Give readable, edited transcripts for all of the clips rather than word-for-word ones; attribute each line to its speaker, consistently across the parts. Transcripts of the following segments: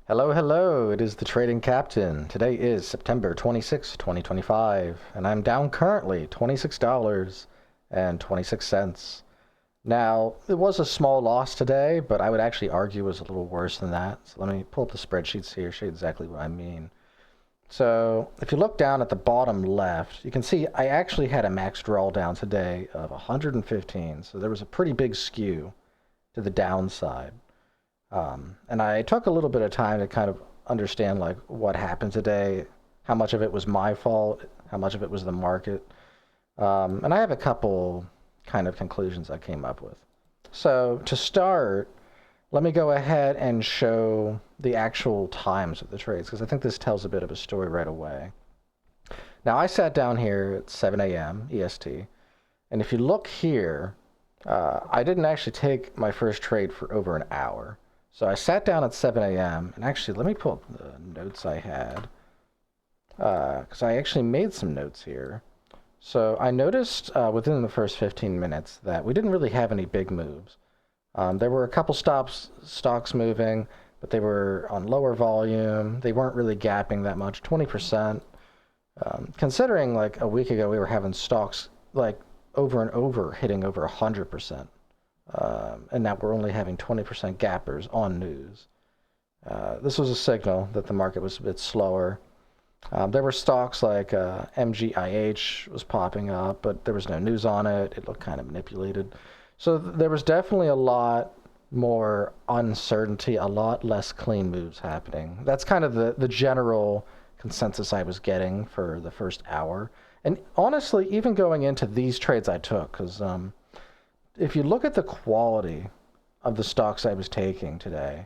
Speaker 1: Hello, hello, it is the Trading Captain. Today is September 26, 2025, and I'm down currently $26.26. Now, it was a small loss today, but I would actually argue it was a little worse than that. So let me pull up the spreadsheets here, show you exactly what I mean. So if you look down at the bottom left, you can see I actually had a max drawdown today of 115, so there was a pretty big skew to the downside. And I took a little bit of time to kind of understand like what happened today, how much of it was my fault, how much of it was the market. And I have a couple kind of conclusions I came up with. So to start, let me go ahead and show the actual times of the trades, because I think this tells a bit of a story right away. Now I sat down here at 7 a.m. EST, and if you look here, I didn't actually take my first trade for over an hour. So I sat down at 7 a.m. and actually, let me pull up the notes I had, because I actually made some notes here. So I noticed within the first 15 minutes that we didn't really have any big moves. There were a couple stocks moving, but they were on lower volume. They weren't really gapping that much, 20%. Considering like a week ago we were having stocks like over and over hitting over 100%. And now we're only having 20% gappers on news. This was a signal that the market was a bit slower. There were stocks like MGIH was popping up, but there was no news on it. It looked kind of manipulated. So there was definitely a lot more uncertainty, a lot less clean moves happening. That's kind of the general consensus I was getting for the first hour. And honestly, even going into these trades I took, because if you look at the quality of the stocks I was taking today,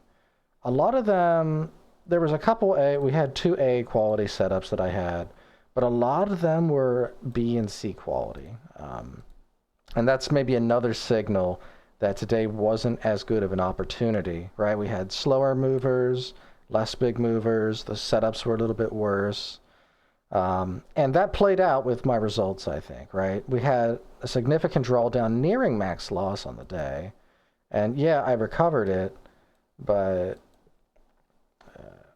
Speaker 1: a lot of them, there was a couple we had two A quality setups that I had, but a lot of them were B and C quality. And that's maybe another signal that today wasn't as good of an opportunity, right? We had slower movers, less big movers, the setups were a little bit worse. And that played out with my results, I think, right? We had a significant drawdown nearing max loss on the day. And yeah, I recovered it, but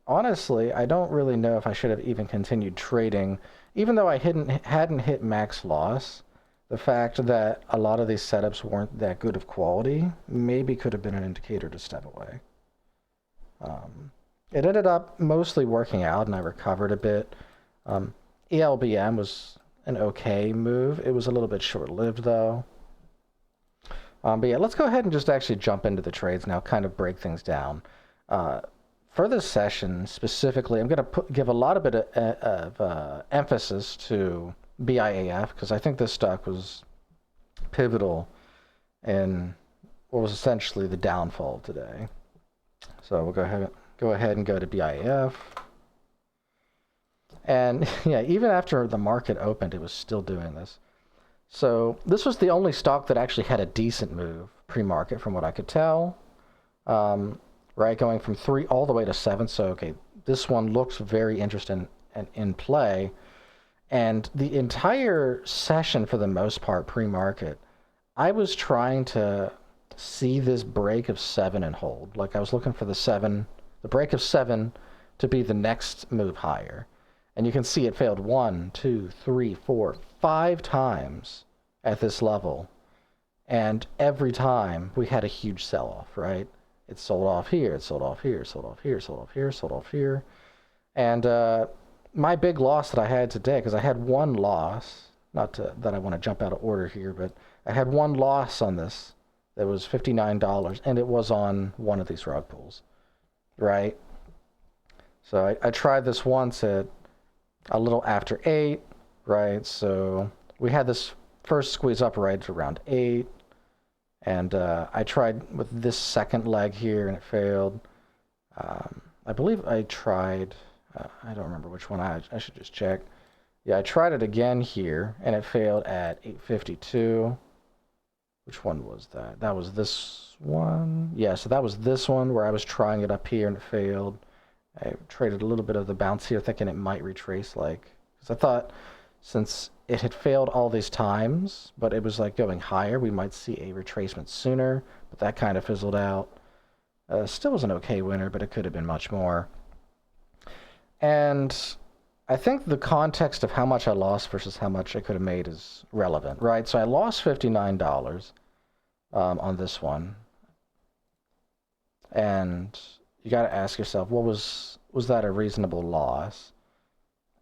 Speaker 1: honestly, I don't really know if I should have even continued trading. Even though I hadn't hit max loss, the fact that a lot of these setups weren't that good of quality maybe could have been an indicator to step away. It ended up mostly working out, and I recovered a bit. ELBM was an okay move. It was a little bit short-lived, though. But yeah, let's go ahead and just actually jump into the trades now, kind of break things down. For this session, specifically, I'm going to give a lot of bit of emphasis to BIAF, because I think this stock was pivotal in what was essentially the downfall today. So we'll go ahead and go to BIAF. And yeah, even after the market opened, it was still doing this. So this was the only stock that actually had a decent move pre-market from what I could tell. Right, going from 3 all the way to 7. So, okay, this one looks very interesting and in play. And the entire session, for the most part, pre-market, I was trying to see this break of 7 and hold. Like, I was looking for the break of 7 to be the next move higher. And you can see it failed 1, 2, 3, 4, 5 times at this level. And every time we had a huge sell-off, right? It sold off here, it sold off here, sold off here, sold off here, sold off here. And my big loss that I had today, because I had one loss, that I want to jump out of order here, but I had one loss on this that was $59, and it was on one of these rug pulls, right? So I tried this once at a little after 8, right? So we had this first squeeze up right around 8. And I tried with this second leg here, and it failed. I believe I tried, I don't remember which one, I should just check. Yeah, I tried it again here, and it failed at 852. Which one was that? That was this one. Yeah, so that was this one where I was trying it up here, and it failed. I traded a little bit of the bounce here, thinking it might retrace, like, because I thought since it had failed all these times, but it was like going higher, we might see a retracement sooner, but that kind of fizzled out. Still was an okay winner, but it could have been much more. And I think the context of how much I lost versus how much I could have made is relevant, right? So I lost $59 on this one. And you got to ask yourself, was that a reasonable loss?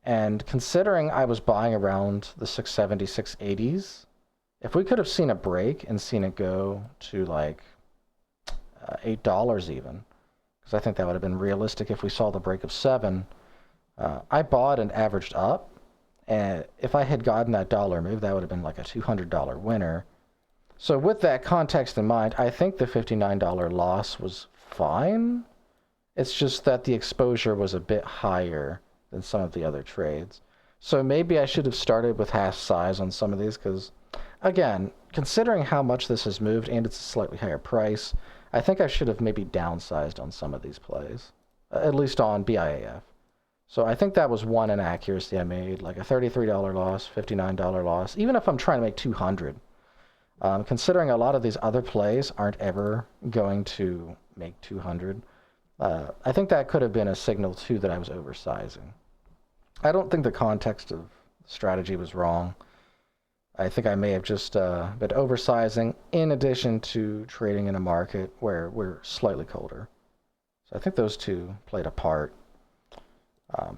Speaker 1: And considering I was buying around the 670, 680s, if we could have seen a break and seen it go to like $8 even, because I think that would have been realistic if we saw the break of 7, I bought and averaged up, and if I had gotten that dollar move, that would have been like a $200 winner. So with that context in mind, I think the $59 loss was fine. It's just that the exposure was a bit higher than some of the other trades. So maybe I should have started with half size on some of these, because again, considering how much this has moved and it's a slightly higher price, I think I should have maybe downsized on some of these plays, at least on BIAF. So I think that was one inaccuracy I made, like a $33 loss, $59 loss, even if I'm trying to make 200. Considering a lot of these other plays aren't ever going to make 200, I think that could have been a signal too that I was oversizing. I don't think the context of the strategy was wrong. I think I may have just been oversizing in addition to trading in a market where we're slightly colder. So I think those two played a part.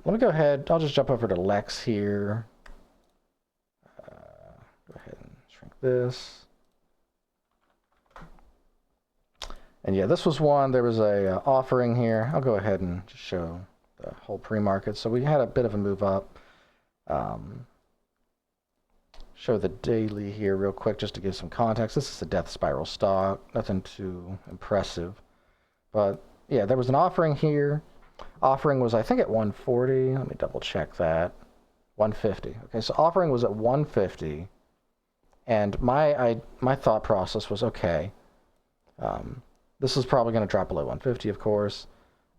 Speaker 1: Let me go ahead. I'll just jump over to LEXX here. Go ahead and shrink this. And yeah, this was one. There was a offering here. I'll go ahead and just show the whole pre-market. So we had a bit of a move up. Show the daily here real quick just to give some context. This is a death spiral stock. Nothing too impressive. But yeah, there was an offering here. Offering was, I think, at 140. Let me double check that. 150. Okay, so offering was at 150. And my thought process was, okay, this is probably going to drop below 150, of course.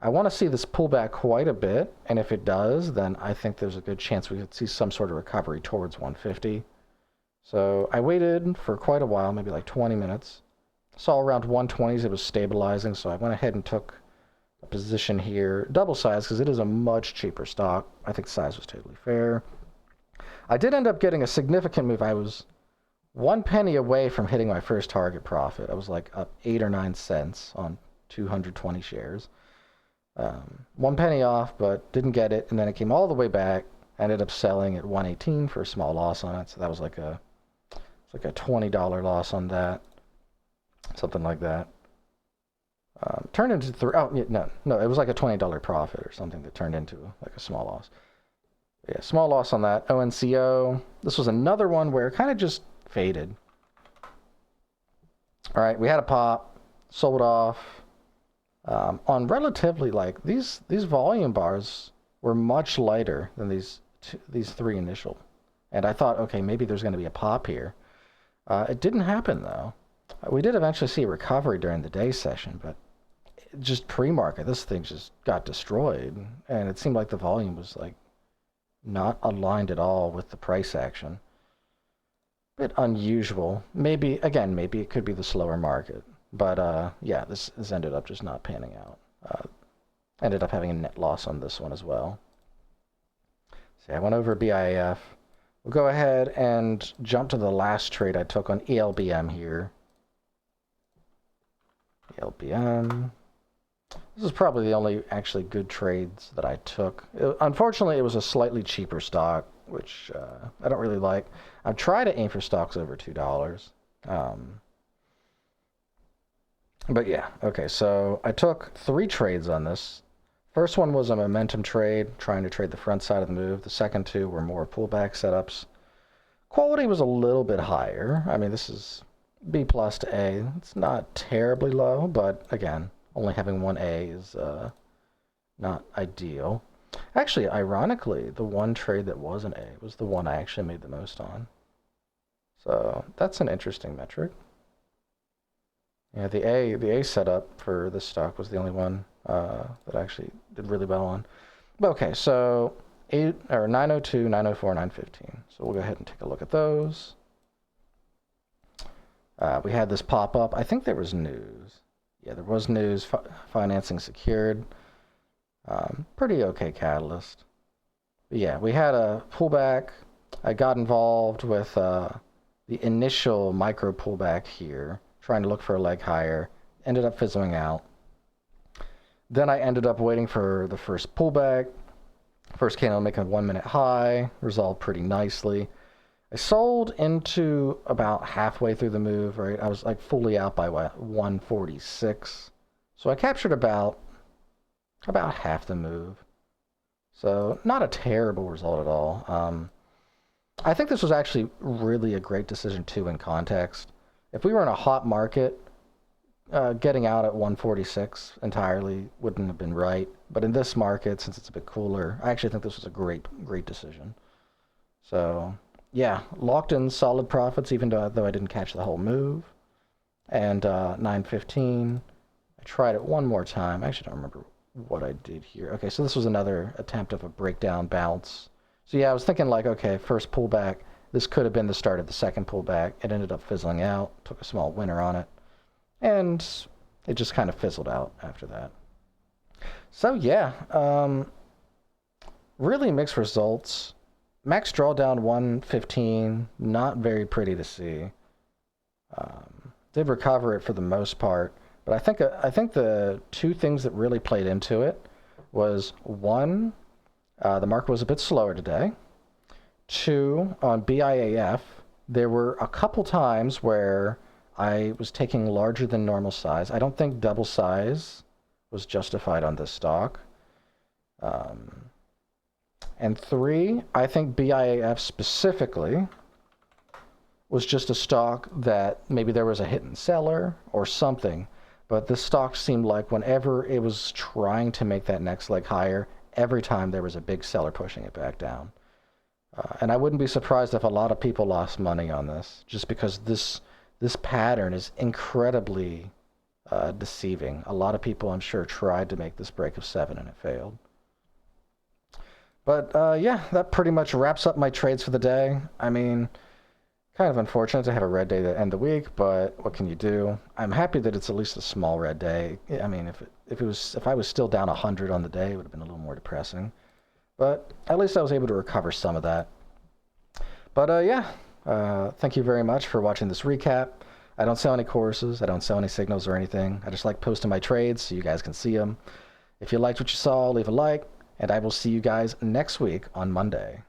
Speaker 1: I want to see this pull back quite a bit, and if it does, then I think there's a good chance we could see some sort of recovery towards 150. So I waited for quite a while, maybe like 20 minutes. Saw around 120s it was stabilizing, so I went ahead and took a position here, double size, because it is a much cheaper stock. I think size was totally fair. I did end up getting a significant move. I was 1 penny away from hitting my first target profit. I was like up 8 or 9 cents on 220 shares. 1 penny off, but didn't get it, and then it came all the way back. I ended up selling at 118 for a small loss on it, so that was like a $20 loss on that, something like that. Turned into no, it was like a $20 profit or something that turned into like a small loss. Yeah, small loss on that. ONCO. This was another one where it kind of just faded. All right, we had a pop, sold off. On relatively, like, these volume bars were much lighter than these 3 initial. And I thought, okay, maybe there's going to be a pop here. It didn't happen, though. We did eventually see a recovery during the day session, but just pre-market, this thing just got destroyed. And it seemed like the volume was, like, not aligned at all with the price action. Bit unusual. Maybe it could be the slower market. But yeah, this ended up just not panning out. Ended up having a net loss on this one as well. See, I went over BIAF. We'll go ahead and jump to the last trade I took on ELBM here. ELBM. This is probably the only actually good trades that I took. Unfortunately, it was a slightly cheaper stock, which I don't really like. I try to aim for stocks over $2. But yeah, okay, so I took 3 trades on this. First one was a momentum trade, trying to trade the front side of the move. The second 2 were more pullback setups. Quality was a little bit higher. I mean, this is B plus to A. It's not terribly low, but again, only having 1 A is not ideal. Actually, ironically, the one trade that was an A was the one I actually made the most on. So that's an interesting metric. Yeah, the A setup for this stock was the only one that I actually did really well on. But okay, so 902, 904, 915. So we'll go ahead and take a look at those. We had this pop up. I think there was news. Yeah, there was news, financing secured. Pretty okay catalyst. But yeah, we had a pullback. I got involved with the initial micro pullback here, trying to look for a leg higher. Ended up fizzling out. Then I ended up waiting for the first pullback. First candle making a 1 minute high, resolved pretty nicely. I sold into about halfway through the move, right? I was like fully out by what, 146. So I captured about half the move. So not a terrible result at all. I think this was actually really a great decision too in context. If we were in a hot market, getting out at 146 entirely wouldn't have been right. But in this market, since it's a bit cooler, I actually think this was a great decision. So yeah, locked in solid profits, even though I didn't catch the whole move. And 915, I tried it one more time. I actually don't remember what I did here. Okay, so this was another attempt of a breakdown bounce. So yeah, I was thinking like, okay, first pullback. This could have been the start of the second pullback. It ended up fizzling out. Took a small winner on it. And it just kind of fizzled out after that. So yeah, really mixed results. Max drawdown 115, not very pretty to see. Did recover it for the most part, but I think the two things that really played into it was one, the market was a bit slower today. Two, on BIAF, there were a couple times where I was taking larger than normal size. I don't think double size was justified on this stock. And three, I think BIAF specifically was just a stock that maybe there was a hidden seller or something. But this stock seemed like whenever it was trying to make that next leg higher, every time there was a big seller pushing it back down. And I wouldn't be surprised if a lot of people lost money on this, just because this pattern is incredibly deceiving. A lot of people, I'm sure, tried to make this break of 7 and it failed. But yeah, that pretty much wraps up my trades for the day. I mean, kind of unfortunate to have a red day to end the week, but what can you do? I'm happy that it's at least a small red day. I mean, if I was still down 100 on the day, it would have been a little more depressing. But at least I was able to recover some of that. But yeah, thank you very much for watching this recap. I don't sell any courses. I don't sell any signals or anything. I just like posting my trades so you guys can see them. If you liked what you saw, leave a like, and I will see you guys next week on Monday.